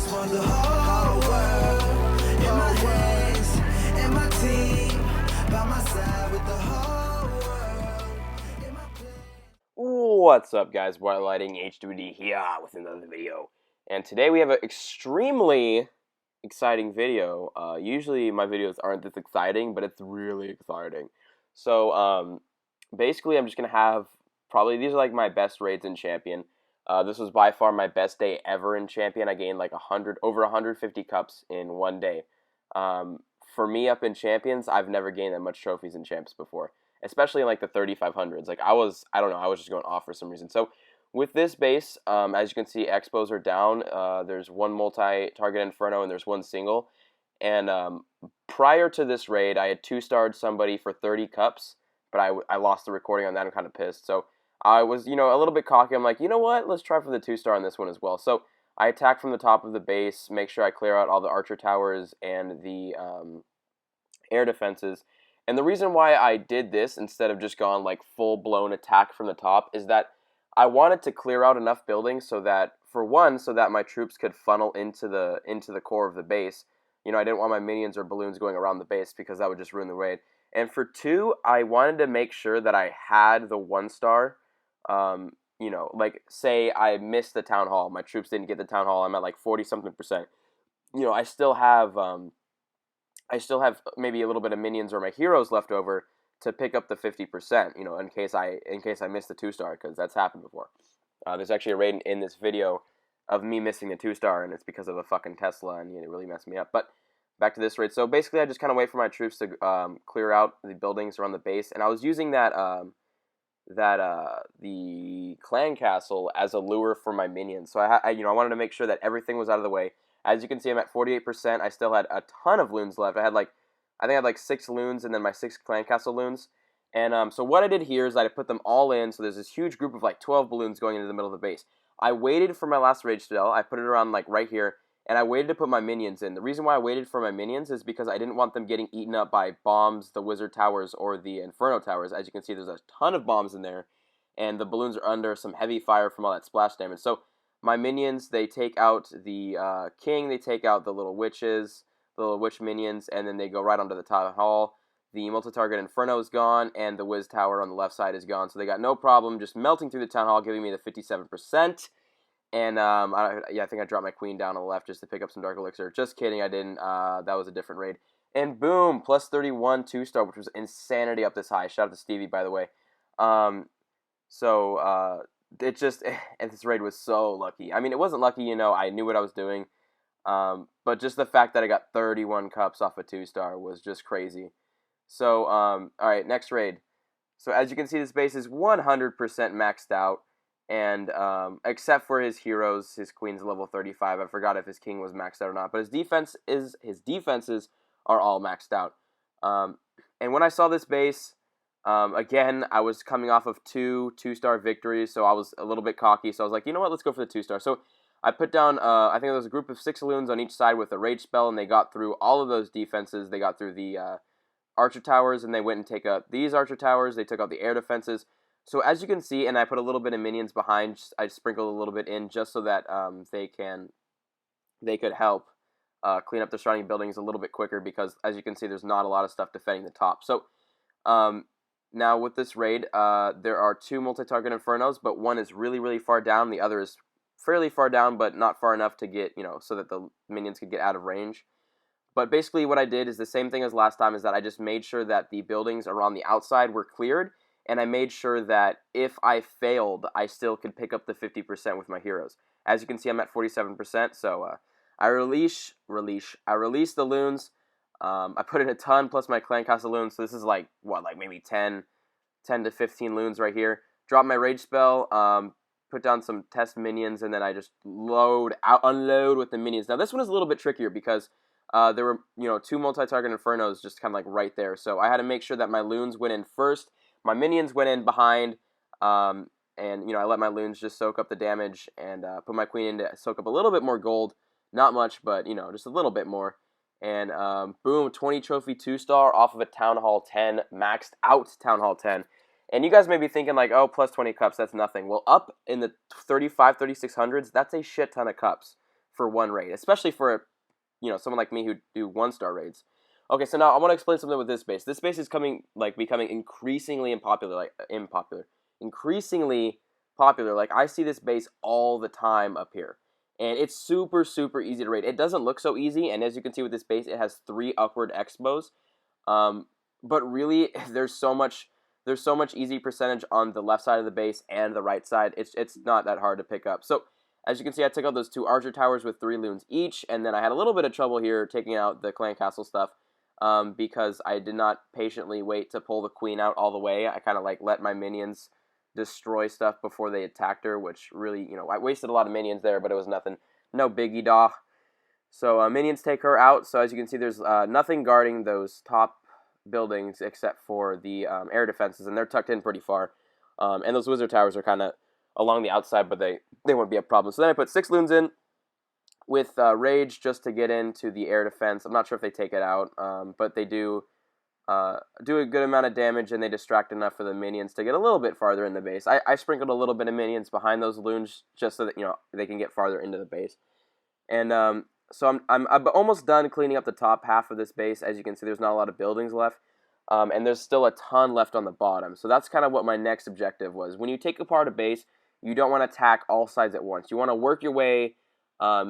just want the whole world in my hands, and my team by my side with the whole world in my place. What's up, guys? White Lighting H2D here with another video. And today we have an extremely exciting video. Usually my videos aren't this exciting, but it's really exciting. So, basically I'm just going to have, probably, these are like my best raids in Champion. This was by far my best day ever in Champion. I gained like over 150 cups in one day. For me up in Champions, I've never gained that much trophies in Champs before. Especially in like the 3500s. Like I don't know, I was just going off for some reason. So with this base, as you can see, expos are down. There's one multi-target Inferno and there's one single. And prior to this raid, I had 2-starred somebody for 30 cups, but I lost the recording on that. I'm kind of pissed. So I was, a little bit cocky. I'm like, you know what? Let's try for the 2-star on this one as well. So I attack from the top of the base, make sure I clear out all the archer towers and the air defenses. And the reason why I did this instead of just gone like full-blown attack from the top is that I wanted to clear out enough buildings so that, for one, so that my troops could funnel into the core of the base. I didn't want my minions or balloons going around the base because that would just ruin the raid. And for two, I wanted to make sure that I had the 1-star. Like say I missed the town hall, my troops didn't get the town hall. I'm at like 40-something%. I still have maybe a little bit of minions or my heroes left over to pick up the 50%, in case I miss the 2-star, because that's happened before. There's actually a raid in this video of me missing the 2-star, and it's because of a fucking Tesla, and it really messed me up. But back to this raid. So basically, I just kind of wait for my troops to clear out the buildings around the base, and I was using the clan castle as a lure for my minions. So I wanted to make sure that everything was out of the way. As you can see, I'm at 48%. I still had a ton of loons left. I think I had like 6 loons and then my 6 clan castle loons. And so what I did here is I put them all in. So there's this huge group of like 12 balloons going into the middle of the base. I waited for my last rage spell. I put it around like right here. And I waited to put my minions in. The reason why I waited for my minions is because I didn't want them getting eaten up by bombs, the wizard towers, or the inferno towers. As you can see, there's a ton of bombs in there. And the balloons are under some heavy fire from all that splash damage. So my minions, they take out the king, they take out the little witches, the little witch minions, and then they go right onto the town hall. The multi-target Inferno is gone, and the Wiz Tower on the left side is gone. So they got no problem just melting through the town hall, giving me the 57%. And I think I dropped my queen down on the left just to pick up some Dark Elixir. Just kidding, I didn't. That was a different raid. And boom, plus 31 2-star, which was insanity up this high. Shout out to Stevie, by the way. It just, and this raid was so lucky. I mean, it wasn't lucky, I knew what I was doing. But just the fact that I got 31 cups off a 2-star was just crazy. So, alright, next raid. So as you can see, this base is 100% maxed out. And, except for his heroes, his queen's level 35. I forgot if his king was maxed out or not. But his defenses are all maxed out. And when I saw this base, again, I was coming off of 2-star victories, so I was a little bit cocky. So I was like, you know what, let's go for the 2-star. So I put down, I think there was a group of 6 loons on each side with a rage spell, and they got through all of those defenses. They got through the archer towers, and they went and take out these archer towers. They took out the air defenses. So as you can see, and I put a little bit of minions behind, I sprinkled a little bit in just so that they could help clean up the surrounding buildings a little bit quicker, because as you can see, there's not a lot of stuff defending the top. So now with this raid, there are 2 multi-target Infernos, but one is really, really far down. The other is fairly far down, but not far enough to get, so that the minions could get out of range. But basically what I did is the same thing as last time, is that I just made sure that the buildings around the outside were cleared, and I made sure that if I failed, I still could pick up the 50% with my heroes. As you can see, I'm at 47%, so I release the loons. I put in a ton plus my clan castle loons, so this is like, maybe 10 to 15 loons right here. Drop my rage spell, put down some test minions, and then I just unload with the minions. Now this one is a little bit trickier because there were, 2 multi-target Infernos just kind of like right there. So I had to make sure that my loons went in first, my minions went in behind, and, I let my loons just soak up the damage, and put my queen in to soak up a little bit more gold. Not much, but, just a little bit more. And boom, 20 trophy 2-star off of a Town Hall 10, maxed out Town Hall 10. And you guys may be thinking like, oh, plus 20 cups, that's nothing. Well, up in the 3600s, that's a shit ton of cups. for one raid, especially for, someone like me who do 1-star raids. Okay, so now I want to explain something with this base. This base is becoming increasingly increasingly popular. Like, I see this base all the time up here, and it's super, super easy to raid. It doesn't look so easy, and as you can see with this base, it has 3 upward expos. But really, there's so much easy percentage on the left side of the base and the right side. It's not that hard to pick up. So as you can see, I took out those 2 archer towers with 3 loons each, and then I had a little bit of trouble here taking out the clan castle stuff. Because I did not patiently wait to pull the queen out all the way. I kind of let my minions destroy stuff before they attacked her, which really, I wasted a lot of minions there, but it was nothing, no biggie dah. So minions take her out. So as you can see, there's nothing guarding those top buildings except for the air defenses, and they're tucked in pretty far. And those wizard towers are kind of along the outside, but they won't be a problem. So then I put 6 loons in with Rage just to get into the air defense. I'm not sure if they take it out, but they do a good amount of damage, and they distract enough for the minions to get a little bit farther in the base. I sprinkled a little bit of minions behind those loons just so that they can get farther into the base. And so I'm almost done cleaning up the top half of this base. As you can see, there's not a lot of buildings left, and there's still a ton left on the bottom. So that's kind of what my next objective was. When you take apart a base, you don't want to attack all sides at once. You want to work your way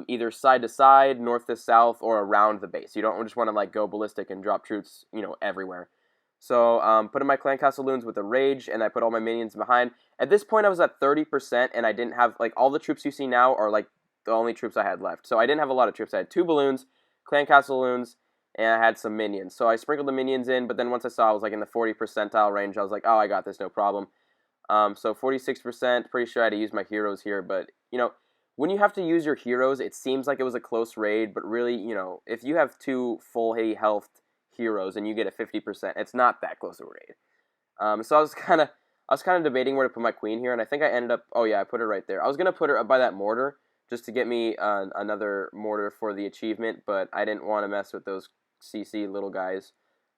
either side to side, north to south, or around the base. You don't just want to go ballistic and drop troops, everywhere. So put in my clan castle loons with a rage, and I put all my minions behind. At this point, I was at 30%, and I didn't have all the troops you see now are the only troops I had left. So I didn't have a lot of troops. I had 2 balloons, clan castle loons, and I had some minions. So I sprinkled the minions in, but then once I saw I was in the 40 percentile range, I was like, oh, I got this, no problem. So 46%. Pretty sure I had to use my heroes here, but when you have to use your heroes, it seems like it was a close raid, but really, if you have 2 full health heroes and you get a 50%, it's not that close a raid. So I was kind of debating where to put my queen here, and I think I ended up, I put her right there. I was gonna put her up by that mortar just to get me another mortar for the achievement, but I didn't want to mess with those CC little guys,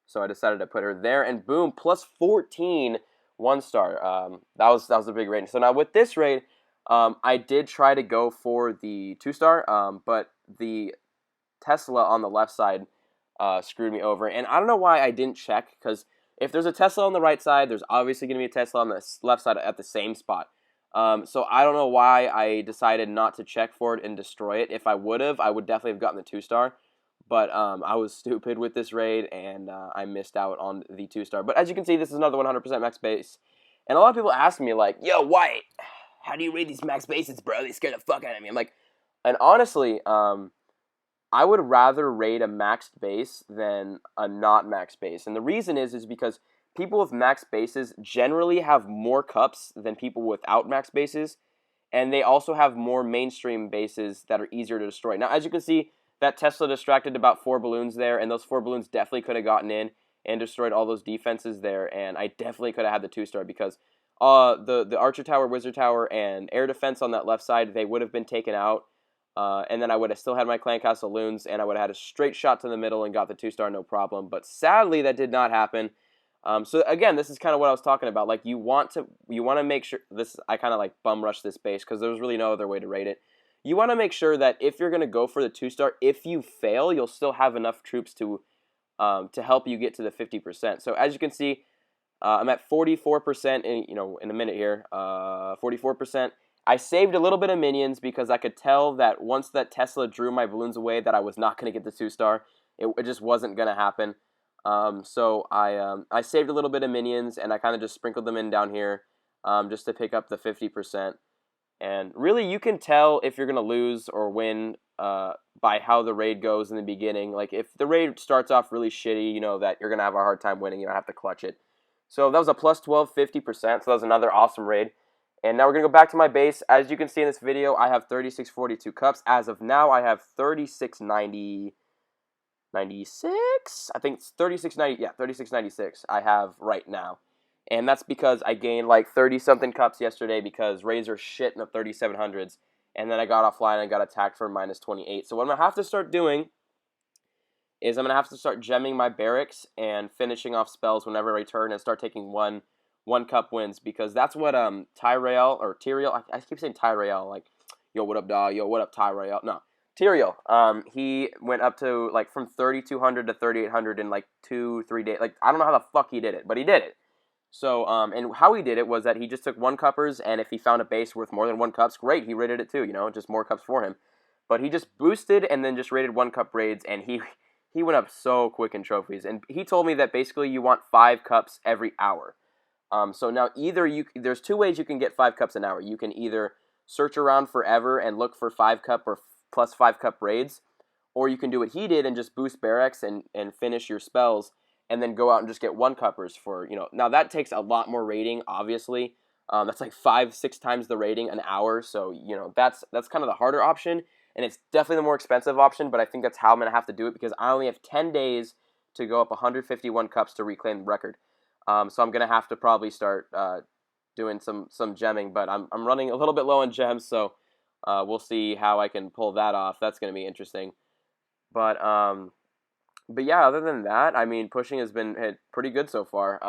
so I decided to put her there, and boom, plus 14 1-star. That was a big raid. So now with this raid, I did try to go for the 2-star, but the Tesla on the left side screwed me over. And I don't know why I didn't check, because if there's a Tesla on the right side, there's obviously going to be a Tesla on the left side at the same spot. So I don't know why I decided not to check for it and destroy it. If I would have, I would definitely have gotten the 2-star. But I was stupid with this raid, and I missed out on the 2-star. But as you can see, this is another 100% max base. And a lot of people ask me, yo, White, how do you raid these max bases, bro? They scare the fuck out of me. I'm like, and honestly, I would rather raid a maxed base than a not max base. And the reason is because people with max bases generally have more cups than people without max bases. And they also have more mainstream bases that are easier to destroy. Now, as you can see, that Tesla distracted about 4 balloons there. And those 4 balloons definitely could have gotten in and destroyed all those defenses there. And I definitely could have had the 2-star because the Archer Tower, Wizard Tower, and Air Defense on that left side, they would have been taken out. And then I would have still had my Clan Castle Loons, and I would have had a straight shot to the middle and got the 2-star no problem. But sadly, that did not happen. So again, this is kind of what I was talking about. You want to make sure I kind of bum rush this base because there was really no other way to raid it. You want to make sure that if you're going to go for the 2-star, if you fail, you'll still have enough troops to help you get to the 50%. So as you can see, I'm at 44% in a minute here. 44%. I saved a little bit of minions because I could tell that once that Tesla drew my balloons away that I was not going to get the 2-star. It just wasn't going to happen. So I saved a little bit of minions and I kind of just sprinkled them in down here just to pick up the 50%. And really you can tell if you're going to lose or win by how the raid goes in the beginning. If the raid starts off really shitty, you know that you're going to have a hard time winning. You don't have to clutch it. So that was a plus 12, 50%. So that was another awesome raid. And now we're going to go back to my base. As you can see in this video, I have 3642 cups. As of now, I have 3696. I think it's 3690. Yeah, 3696 I have right now. And that's because I gained 30-something cups yesterday because raids are shit in the 3700s. And then I got offline and got attacked for minus 28. So what I'm going to have to start doing is I'm going to have to start gemming my barracks and finishing off spells whenever I return and start taking one cup wins, because that's what Tyrael or Tyrael, I keep saying Tyrael, yo, what up, dog, yo, what up, Tyrael. No, Tyrael. He went up to like from 3,200 to 3,800 in like 2-3 days. Like I don't know how the fuck he did it, but he did it. So and how he did it was that he just took 1 cuppers, and if he found a base worth more than 1 cups, great, he rated it too. You know, just more cups for him. But he just boosted and then just rated 1 cup raids, and he went up so quick in trophies. And he told me that basically you want 5 cups every hour. So now there's 2 ways you can get 5 cups an hour. You can either search around forever and look for 5 cup or plus 5 cup raids, or you can do what he did and just boost barracks and finish your spells, and then go out and just get 1 cuppers for, you know, now that takes a lot more rating, obviously. That's like 5-6 times the rating an hour, so, you know, that's kind of the harder option, and it's definitely the more expensive option, but I think that's how I'm going to have to do it, because I only have 10 days to go up 151 cups to reclaim the record. So I'm going to have to probably start doing some gemming, but I'm running a little bit low on gems, so we'll see how I can pull that off. That's going to be interesting. But yeah, other than that, I mean, pushing has been pretty good so far.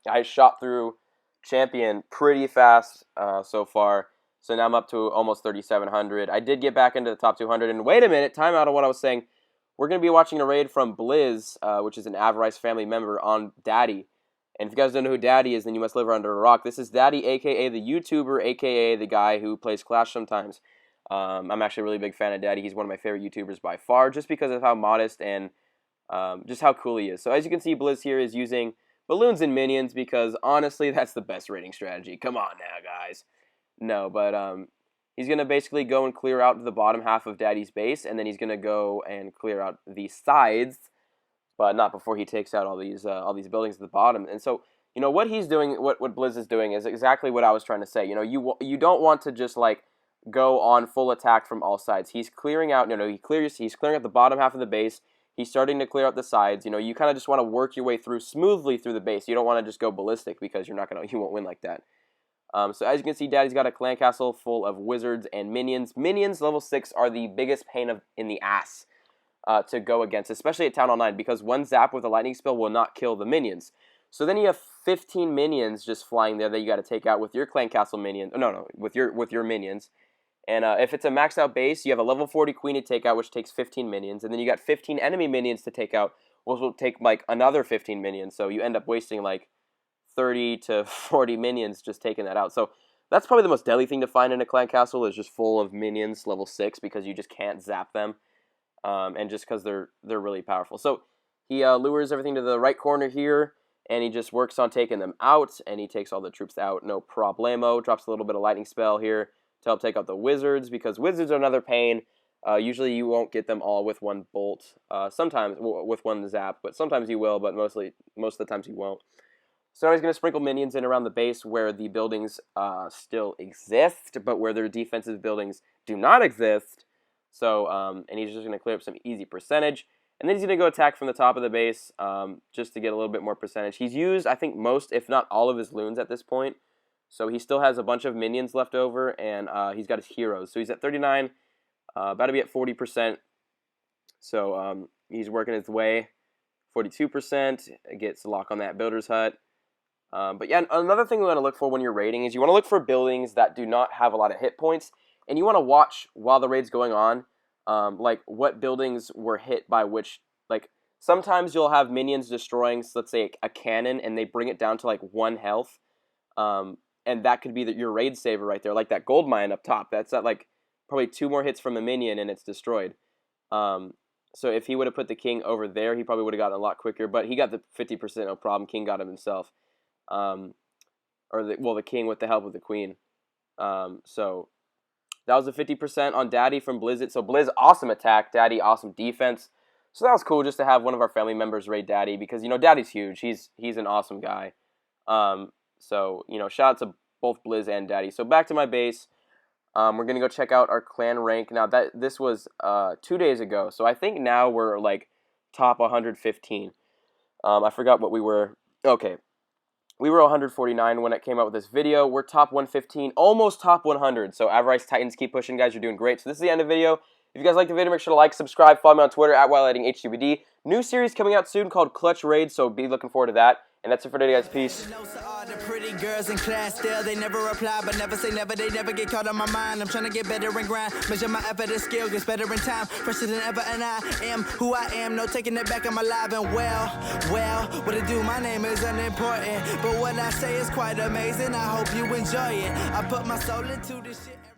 I shot through champion pretty fast so far, so now I'm up to almost 3,700. I did get back into the top 200, and wait a minute, time out of what I was saying. We're going to be watching a raid from Blizz, which is an Avarice family member, on Daddy. And if you guys don't know who Daddy is, then you must live under a rock. This is Daddy, a.k.a. the YouTuber, a.k.a. the guy who plays Clash sometimes. I'm actually a really big fan of Daddy. He's one of my favorite YouTubers by far, just because of how modest and just how cool he is. So as you can see, Blizz here is using balloons and minions, because honestly, that's the best raiding strategy. Come on now, guys. No, but he's going to basically go and clear out the bottom half of Daddy's base, and then he's going to go and clear out the sides, but not before he takes out all these buildings at the bottom. And so, you know, what he's doing, what Blizz is doing, is exactly what I was trying to say. You know, you don't want to just like go on full attack from all sides. He's clearing out. He's clearing out the bottom half of the base. He's starting to clear out the sides. You know, you kind of just want to work your way smoothly through the base. You don't want to just go ballistic, because you won't win like that. So as you can see, Daddy's got a clan castle full of wizards and minions. Minions level 6 are the biggest pain in the ass to go against, especially at Town Hall 9, because 1 zap with a lightning spell will not kill the minions. So then you have 15 minions just flying there that you got to take out with your clan castle minions. With your minions. And if it's a maxed out base, you have a level 40 queen to take out, which takes 15 minions, and then you got 15 enemy minions to take out, which will take like another 15 minions. So you end up wasting like 30 to 40 minions just taking that out. So that's probably the most deadly thing to find in a clan castle, is just full of minions level 6, because you just can't zap them. And just because they're really powerful. So he lures everything to the right corner here, and he just works on taking them out, and he takes all the troops out, no problemo. Drops a little bit of lightning spell here to help take out the wizards, because wizards are another pain. Usually you won't get them all with 1 bolt, sometimes with 1 zap, but sometimes you will, but most of the times you won't. So now he's going to sprinkle minions in around the base where the buildings still exist, but where their defensive buildings do not exist. So, and he's just going to clear up some easy percentage. And then he's going to go attack from the top of the base just to get a little bit more percentage. He's used, I think, most, if not all of his loons at this point. So he still has a bunch of minions left over, and he's got his heroes. So he's at 39, about to be at 40%. So he's working his way. 42%, gets a lock on that builder's hut. But yeah, another thing we want to look for when you're raiding is you want to look for buildings that do not have a lot of hit points. And you want to watch while the raid's going on, like what buildings were hit by which. Like sometimes you'll have minions destroying, let's say, a cannon, and they bring it down to like 1 health. And that could be your raid saver right there, like that gold mine up top. That's at like probably 2 more hits from a minion, and it's destroyed. So if he would have put the king over there, he probably would have gotten a lot quicker. But he got the 50%, no problem. King got him himself. The king with the help of the queen. So that was a 50% on Daddy from Blizzard. So Blizz, awesome attack. Daddy, awesome defense. So that was cool just to have one of our family members raid Daddy, because, you know, Daddy's huge. He's an awesome guy. So, you know, shout out to both Blizz and Daddy. So back to my base. We're going to go check out our clan rank. Now, this was 2 days ago. So I think now we're like top 115. I forgot what we were. Okay. We were 149 when it came out with this video. We're top 115, almost top 100. So Avarice Titans, keep pushing, guys. You're doing great. So this is the end of the video. If you guys liked the video, make sure to like, subscribe, follow me on Twitter at WildLightingHGBD. New series coming out soon called Clutch Raid, so be looking forward to that. And that's it for today, guys. Peace. girls in class still, they never reply, but never say never, they never get caught on my mind. I'm trying to get better and grind, measure my effort and skill, gets better in time, fresher than ever, and I am who I am, no taking it back, I'm alive and well, what it do, my name is unimportant, but what I say is quite amazing, I hope you enjoy it, I put my soul into this shit.